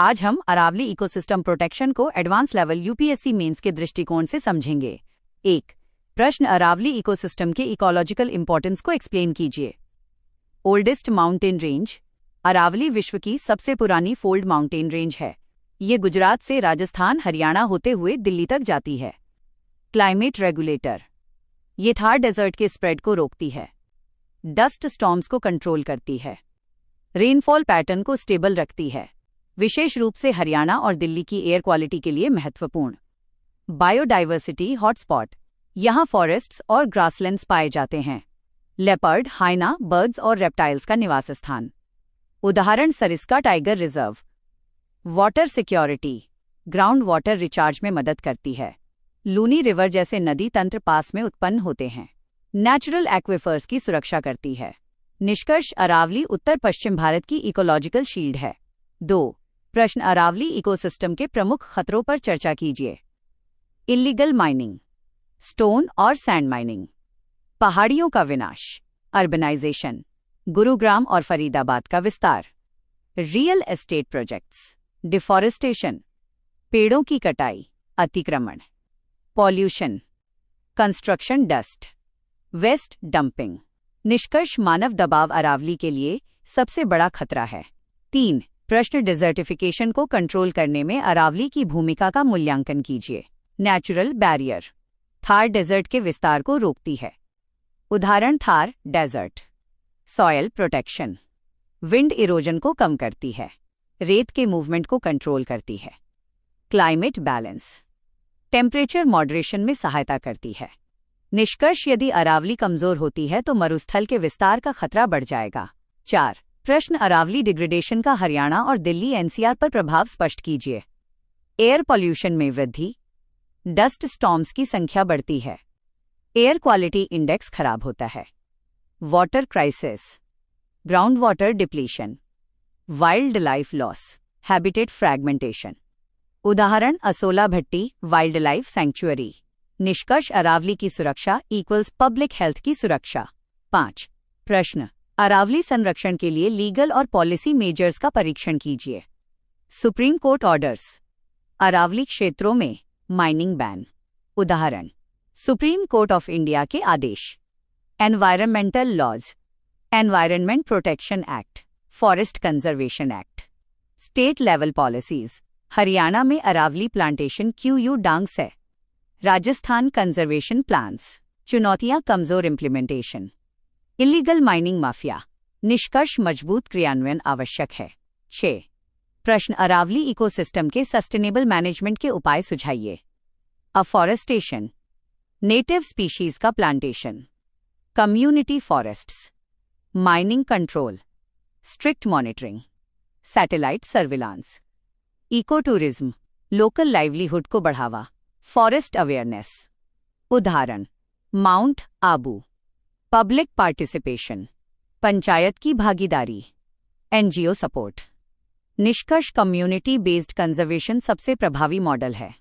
आज हम Aravalli ecosystem protection को एडवांस लेवल यूपीएससी मेंस के दृष्टिकोण से समझेंगे। 1. प्रश्न, अरावली इकोसिस्टम के इकोलॉजिकल इंपॉर्टेंस को एक्सप्लेन कीजिए। Oldest mountain range. अरावली विश्व की सबसे पुरानी फोल्ड माउंटेन रेंज है। ये गुजरात से राजस्थान, हरियाणा होते हुए दिल्ली तक जाती है। Climate regulator. ये थार डेजर्ट के स्प्रेड को रोकती है। डस्ट स्टॉर्म्स को कंट्रोल करती है। रेनफॉल पैटर्न को स्टेबल रखती है, विशेष रूप से हरियाणा और दिल्ली की एयर क्वालिटी के लिए महत्वपूर्ण। Biodiversity hotspot. यहाँ फॉरेस्ट्स और ग्रासलैंड्स पाए जाते हैं। लेपर्ड, हाइना, बर्ड्स और रेप्टाइल्स का निवास स्थान। उदाहरण Sariska tiger reserve. Water security. Ground water recharge में मदद करती है। लूनी रिवर जैसे नदी तंत्र पास में उत्पन्न होते हैं। नेचुरल एक्विफर्स की सुरक्षा करती है। निष्कर्ष, अरावली उत्तर पश्चिम भारत की इकोलॉजिकल शील्ड है। 2. प्रश्न, अरावली इकोसिस्टम के प्रमुख खतरों पर चर्चा कीजिए। Illegal mining. स्टोन और सैंड माइनिंग। पहाड़ियों का विनाश। अर्बनाइजेशन। गुरुग्राम और फरीदाबाद का विस्तार। Real estate projects. डिफॉरेस्टेशन। पेड़ों की कटाई, अतिक्रमण। Pollution. Construction dust. Waste dumping. निष्कर्ष, मानव दबाव अरावली के लिए सबसे बड़ा खतरा है। 3. प्रश्न, डिजर्टिफिकेशन को कंट्रोल करने में अरावली की भूमिका का मूल्यांकन कीजिए। Natural barrier. थार डेजर्ट के विस्तार को रोकती है। उदाहरण Thar desert. Soil protection. Wind erosion को कम करती है। रेत के मूवमेंट को कंट्रोल करती है। Climate balance. टेम्परेचर मॉडरेशन में सहायता करती है। निष्कर्ष, यदि अरावली कमजोर होती है तो मरुस्थल के विस्तार का खतरा बढ़ जाएगा। 4. प्रश्न, अरावली डिग्रेडेशन का हरियाणा और दिल्ली एनसीआर पर प्रभाव स्पष्ट कीजिए। एयर पॉल्यूशन में वृद्धि। डस्ट स्टॉर्म्स की संख्या बढ़ती है। एयर क्वालिटी इंडेक्स खराब होता है। Water crisis. Ground water depletion. Wild life loss. Habitat fragmentation. उदाहरण असोला भट्टी वाइल्ड लाइफ सैंक्चुअरी। निष्कर्ष, अरावली की सुरक्षा इक्वल्स पब्लिक हेल्थ की सुरक्षा। 5. प्रश्न, अरावली संरक्षण के लिए लीगल और पॉलिसी मेजर्स का परीक्षण कीजिए। Supreme court orders. अरावली क्षेत्रों में माइनिंग बैन। उदाहरण सुप्रीम कोर्ट ऑफ इंडिया के आदेश। Environmental laws. Environment protection act, forest conservation act. State level policies. Haryana में अरावली प्लांटेशन क्यू डांग से। Rajasthan conservation plans. चुनौतियां, कमजोर इम्प्लीमेंटेशन। Illegal mining mafia. निष्कर्ष, मजबूत क्रियान्वयन आवश्यक है। 6. प्रश्न, अरावली इकोसिस्टम के सस्टेनेबल मैनेजमेंट के उपाय सुझाइए। अफॉरेस्टेशन। नेटिव स्पीशीज का plantation. Community forests. Mining control. Strict monitoring. Satellite surveillance. Eco tourism. Local livelihood को बढ़ावा। Forest awareness. उदाहरण mount Abu. Public participation. Panchayat की भागीदारी। NGO support. निष्कर्ष, कम्युनिटी बेस्ड कंजर्वेशन सबसे प्रभावी मॉडल है।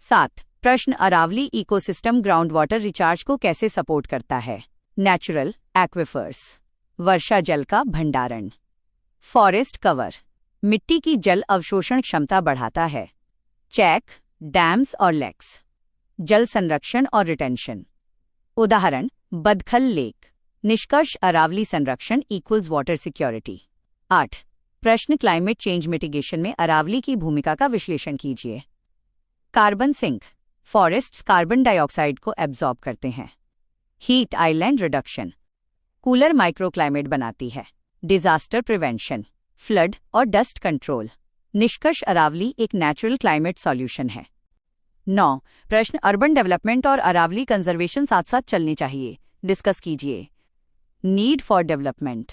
7. प्रश्न, Aravalli ecosystem ground water recharge को कैसे सपोर्ट करता है। Natural aquifers. वर्षा जल का भंडारण। Forest cover. मिट्टी की जल अवशोषण क्षमता बढ़ाता है। चेक, डैम्स और लेक्स। जल संरक्षण और रिटेंशन। उदाहरण बदखल लेक। निष्कर्ष, अरावली संरक्षण इक्वल्स वाटर सिक्योरिटी। 8. प्रश्न, क्लाइमेट चेंज मिटिगेशन में अरावली की भूमिका का विश्लेषण कीजिए। Carbon sink. Forests carbon dioxide को एब्जॉर्ब करते हैं। Heat island reduction. Cooler microclimate बनाती है। Disaster prevention. फ्लड और डस्ट कंट्रोल। निष्कर्ष, अरावली एक नेचुरल क्लाइमेट सॉल्यूशन है। 9. प्रश्न, अर्बन डेवलपमेंट और अरावली कंजर्वेशन साथ साथ चलने चाहिए। डिस्कस कीजिए। Need for development.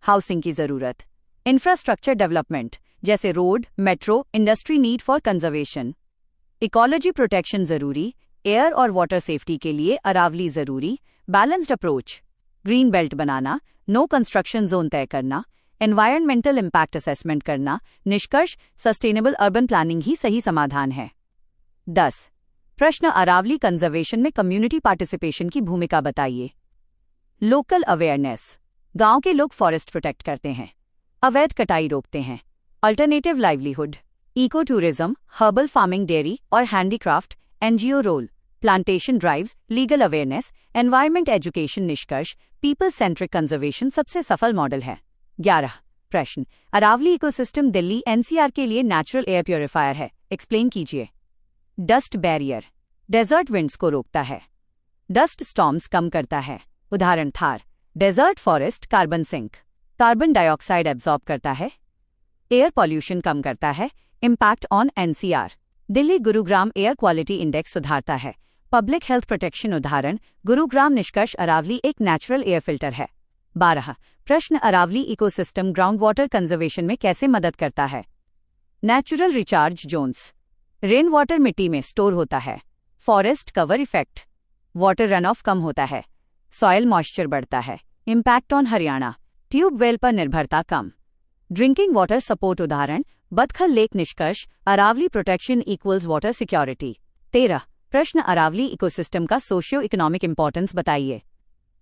हाउसिंग की जरूरत। इंफ्रास्ट्रक्चर डेवलपमेंट जैसे road, metro, industry. Need for conservation. Ecology protection जरूरी। एयर और वाटर सेफ्टी के लिए अरावली जरूरी। Balanced approach. ग्रीन बेल्ट बनाना, नो कंस्ट्रक्शन जोन तय करना, एनवायरमेंटल इम्पैक्ट असेसमेंट करना। निष्कर्ष, सस्टेनेबल अर्बन प्लानिंग ही सही समाधान है। 10. प्रश्न, अरावली कंजर्वेशन में कम्युनिटी पार्टिसिपेशन की भूमिका बताइए। Local awareness. गांव के लोग फॉरेस्ट प्रोटेक्ट करते हैं, अवैध कटाई रोकते हैं alternative livelihood, eco tourism, herbal farming, dairy और handicraft, NGO role, plantation drives, legal awareness, environment education. निष्कर्ष, पीपल सेंट्रिक कंजर्वेशन सबसे सफल मॉडल है। 11 प्रश्न, अरावली इकोसिस्टम दिल्ली एनसीआर के लिए नेचुरल एयर प्योरीफायर है, एक्सप्लेन कीजिए। डस्ट बैरियर, डेजर्ट विंड्स को रोकता है। डस्ट स्टॉर्म्स कम करता है, उदाहरण Thar. Desert forest carbon sink, carbon dioxide absorb करता है। एयर पॉल्यूशन कम करता है, impact on NCR. Delhi Gurugram air quality index सुधारता है, पब्लिक हेल्थ प्रोटेक्शन, उदाहरण गुरुग्राम। निष्कर्ष, अरावली एक नेचुरल एयर फिल्टर है। 12 प्रश्न, Aravalli ecosystem ground water conservation में कैसे मदद करता है। Natural recharge zones, rain water मिट्टी में स्टोर होता है। Forest cover effect, water run off कम होता है। सॉयल मॉइस्चर बढ़ता है, इम्पैक्ट ऑन हरियाणा। ट्यूबवेल पर निर्भरता कम। ड्रिंकिंग वाटर सपोर्ट, उदाहरण बदखल लेक। निष्कर्ष, Aravalli protection equals water security. 13 प्रश्न, अरावली इकोसिस्टम का सोशियो इकोनॉमिक इंपॉर्टेंस बताइए।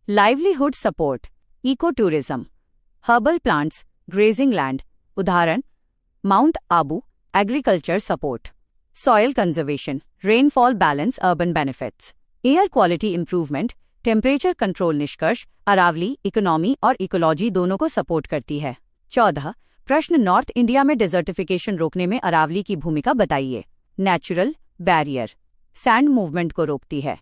Livelihood support, eco tourism, herbal plants, grazing land, उदाहरण mount Abu. Agriculture support, soil conservation, rainfall balance, urban benefits. Air quality improvement, temperature control. निष्कर्ष, Aravalli economy और ecology दोनों को support करती है। 14 प्रश्न, नॉर्थ इंडिया में डिजर्टिफिकेशन रोकने में अरावली की भूमिका बताइए। नेचुरल बैरियर, सैंड मूवमेंट को रोकती है।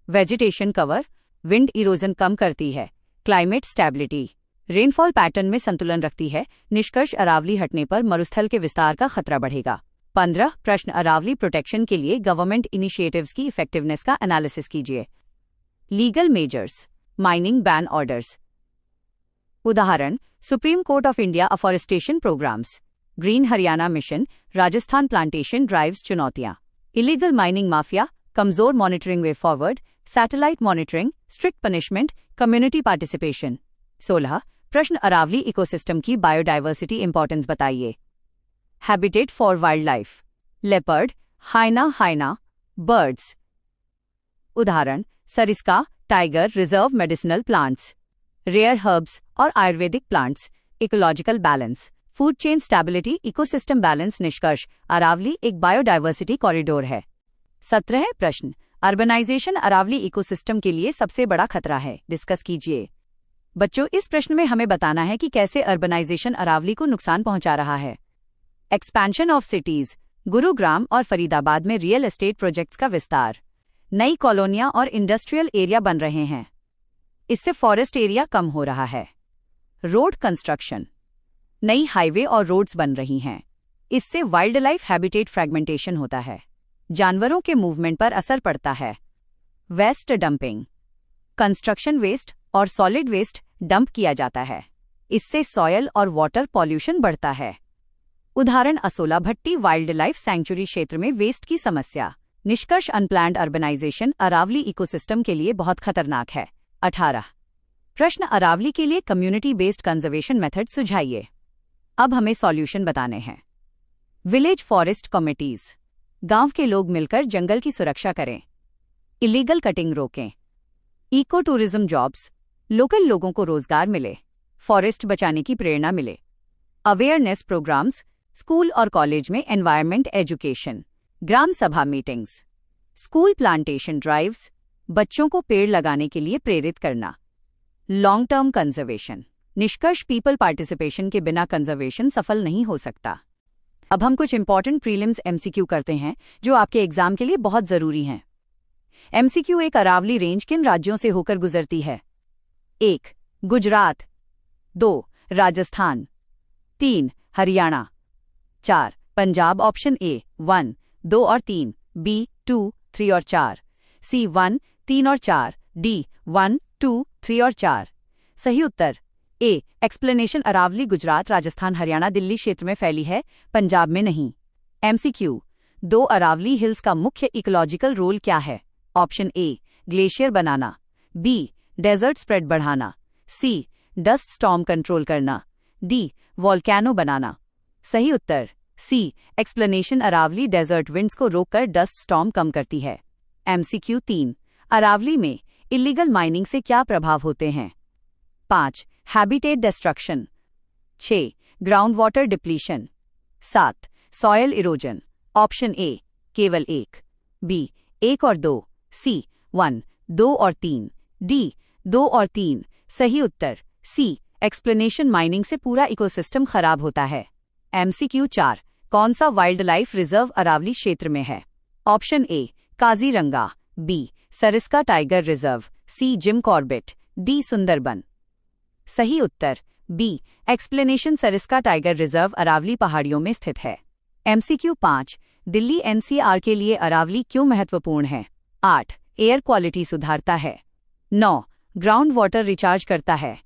वेजिटेशन कवर, विंड इरोजन कम करती है। क्लाइमेट स्टेबिलिटी, रेनफॉल पैटर्न में संतुलन रखती है। निष्कर्ष, अरावली हटने पर मरुस्थल के विस्तार का खतरा बढ़ेगा। 15 प्रश्न, अरावली प्रोटेक्शन के लिए गवर्नमेंट इनिशिएटिव्स की इफेक्टिवनेस का एनालिसिस कीजिए। Legal measures, mining ban orders, उदाहरण supreme court of India afforestation programmes. Green Haryana mission, Rajasthan plantation drives. चुनौतियां, इलीगल माइनिंग माफिया, कमजोर monitoring way forward, satellite monitoring, strict punishment, community participation. 16 प्रश्न, Aravalli ecosystem की biodiversity importance बताइए। Habitat for wildlife, leopard, hyena birds, उदाहरण Sariska, tiger reserve, medicinal plants. Rare herbs और ayurvedic plants. Ecological balance, food chain stability, ecosystem balance. निष्कर्ष, अरावली एक biodiversity corridor है। 17 प्रश्न, urbanisation Aravalli ecosystem के लिए सबसे बड़ा खतरा है, डिस्कस कीजिए। बच्चों, इस प्रश्न में हमें बताना है कि कैसे अर्बनाइजेशन अरावली को नुकसान पहुंचा रहा है। एक्सपेंशन ऑफ सिटीज, गुरुग्राम और फरीदाबाद में रियल एस्टेट प्रोजेक्ट्स का विस्तार। नई कॉलोनियां और इंडस्ट्रियल एरिया बन रहे हैं, इससे फॉरेस्ट एरिया कम हो रहा है। रोड कंस्ट्रक्शन, नई हाईवे और रोड्स बन रही हैं, इससे वाइल्ड लाइफ हैबिटेट फ्रैगमेंटेशन होता है। जानवरों के मूवमेंट पर असर पड़ता है। वेस्ट डंपिंग, कंस्ट्रक्शन वेस्ट और सॉलिड वेस्ट डंप किया जाता है, इससे सॉयल और वाटर पॉल्यूशन बढ़ता है। उदाहरण असोला भट्टी वाइल्ड लाइफ सैंक्चुरी क्षेत्र में वेस्ट की समस्या। निष्कर्ष, अनप्लैन्ड अर्बनाइजेशन अरावली इकोसिस्टम के लिए बहुत खतरनाक है। 18 प्रश्न, अरावली के लिए कम्युनिटी बेस्ड कंजर्वेशन मेथड सुझाइए। अब हमें सॉल्यूशन बताने हैं। विलेज फॉरेस्ट कमिटीज, गांव के लोग मिलकर जंगल की सुरक्षा करें। इलीगल कटिंग रोकें। इको टूरिज्म जॉब्स, लोकल लोगों को रोजगार मिले, फॉरेस्ट बचाने की प्रेरणा मिले। अवेयरनेस प्रोग्राम्स, स्कूल और कॉलेज में एनवायरमेंट एजुकेशन। ग्राम सभा मीटिंग्स, स्कूल प्लांटेशन ड्राइव्स, बच्चों को पेड़ लगाने के लिए प्रेरित करना। Long term conservation. निष्कर्ष, पीपल पार्टिसिपेशन के बिना कंजर्वेशन सफल नहीं हो सकता। अब हम कुछ इंपॉर्टेंट प्रीलिम्स एमसीक्यू करते हैं जो आपके एग्जाम के लिए बहुत जरूरी हैं। एमसीक्यू, एक अरावली रेंज किन राज्यों से होकर गुजरती है। 1 गुजरात, 2 राजस्थान, 3 हरियाणा, 4 पंजाब। ऑप्शन ए 1, 2 और 3, बी 2, 3 और 4, सी 1, 3 और 4, डी 1, 2, 3 और 4। सही उत्तर ए। एक्सप्लेनेशन, अरावली गुजरात, राजस्थान, हरियाणा, दिल्ली क्षेत्र में फैली है, पंजाब में नहीं। एमसीक्यू, 2 अरावली हिल्स का मुख्य इकोलॉजिकल रोल क्या है। ऑप्शन ए ग्लेशियर बनाना, बी डेजर्ट स्प्रेड बढ़ाना, सी डस्ट स्टॉर्म कंट्रोल करना, डी वॉल्केनो बनाना। सही उत्तर सी। एक्सप्लेनेशन, अरावली डेजर्ट विंड्स को रोककर डस्ट स्टॉर्म कम करती है। एमसीक्यू 3, अरावली में इलीगल माइनिंग से क्या प्रभाव होते हैं। 5 habitat destruction, 6 ground water depletion, 7. Soil erosion. Option A केवल 1, बी 1 और 2, सी 1, 2 और 3, डी 2 और 3। सही उत्तर सी एक्सप्लेनेशन। माइनिंग से पूरा इकोसिस्टम खराब होता है। MCQ 4, कौन सा वाइल्ड लाइफ रिजर्व अरावली क्षेत्र में है? Option A Kaziranga, B Sariska tiger reserve, C Jim Corbett, D Sundarban. सही उत्तर B explanation. Sariska tiger reserve Aravalli पहाड़ियों में स्थित है। MCQ 5, दिल्ली NCR के लिए अरावली क्यों महत्वपूर्ण है? 8. एयर क्वालिटी सुधारता है। 9. ग्राउंड वाटर रिचार्ज करता है।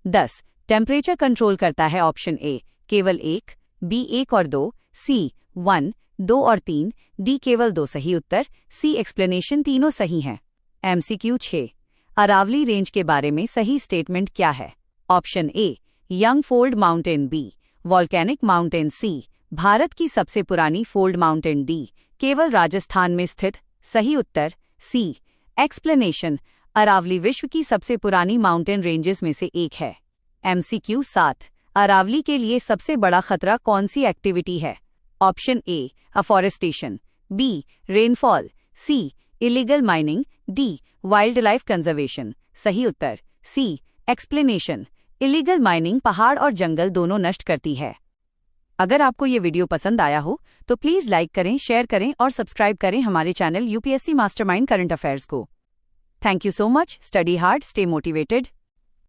10. टेम्परेचर कंट्रोल करता है। ऑप्शन ए केवल 1, बी 1 और 2, सी 1, 2 और 3, डी केवल 2। सही उत्तर सी एक्सप्लेनेशन, तीनों सही हैं। MCQ 6, अरावली रेंज के बारे में सही स्टेटमेंट क्या है? Option A young fold mountain, B volcanic mountain, C Bharat की सबसे पुरानी फोल्ड माउंटेन, डी केवल राजस्थान में स्थित। सही उत्तर सी एक्सप्लेनेशन। अरावली विश्व की सबसे पुरानी माउंटेन रेंजेस में से एक है। MCQ 7, अरावली के लिए सबसे बड़ा खतरा कौन सी एक्टिविटी है? Option A afforestation, B rainfall, C illegal mining, D wildlife conservation. सही उत्तर सी एक्सप्लेनेशन। इलीगल माइनिंग पहाड़ और जंगल दोनों नष्ट करती है। अगर आपको ये वीडियो पसंद आया हो तो प्लीज़ लाइक करें, शेयर करें और सब्सक्राइब करें हमारे channel UPSC mastermind current affairs को। Thank you so much. Study hard, stay motivated.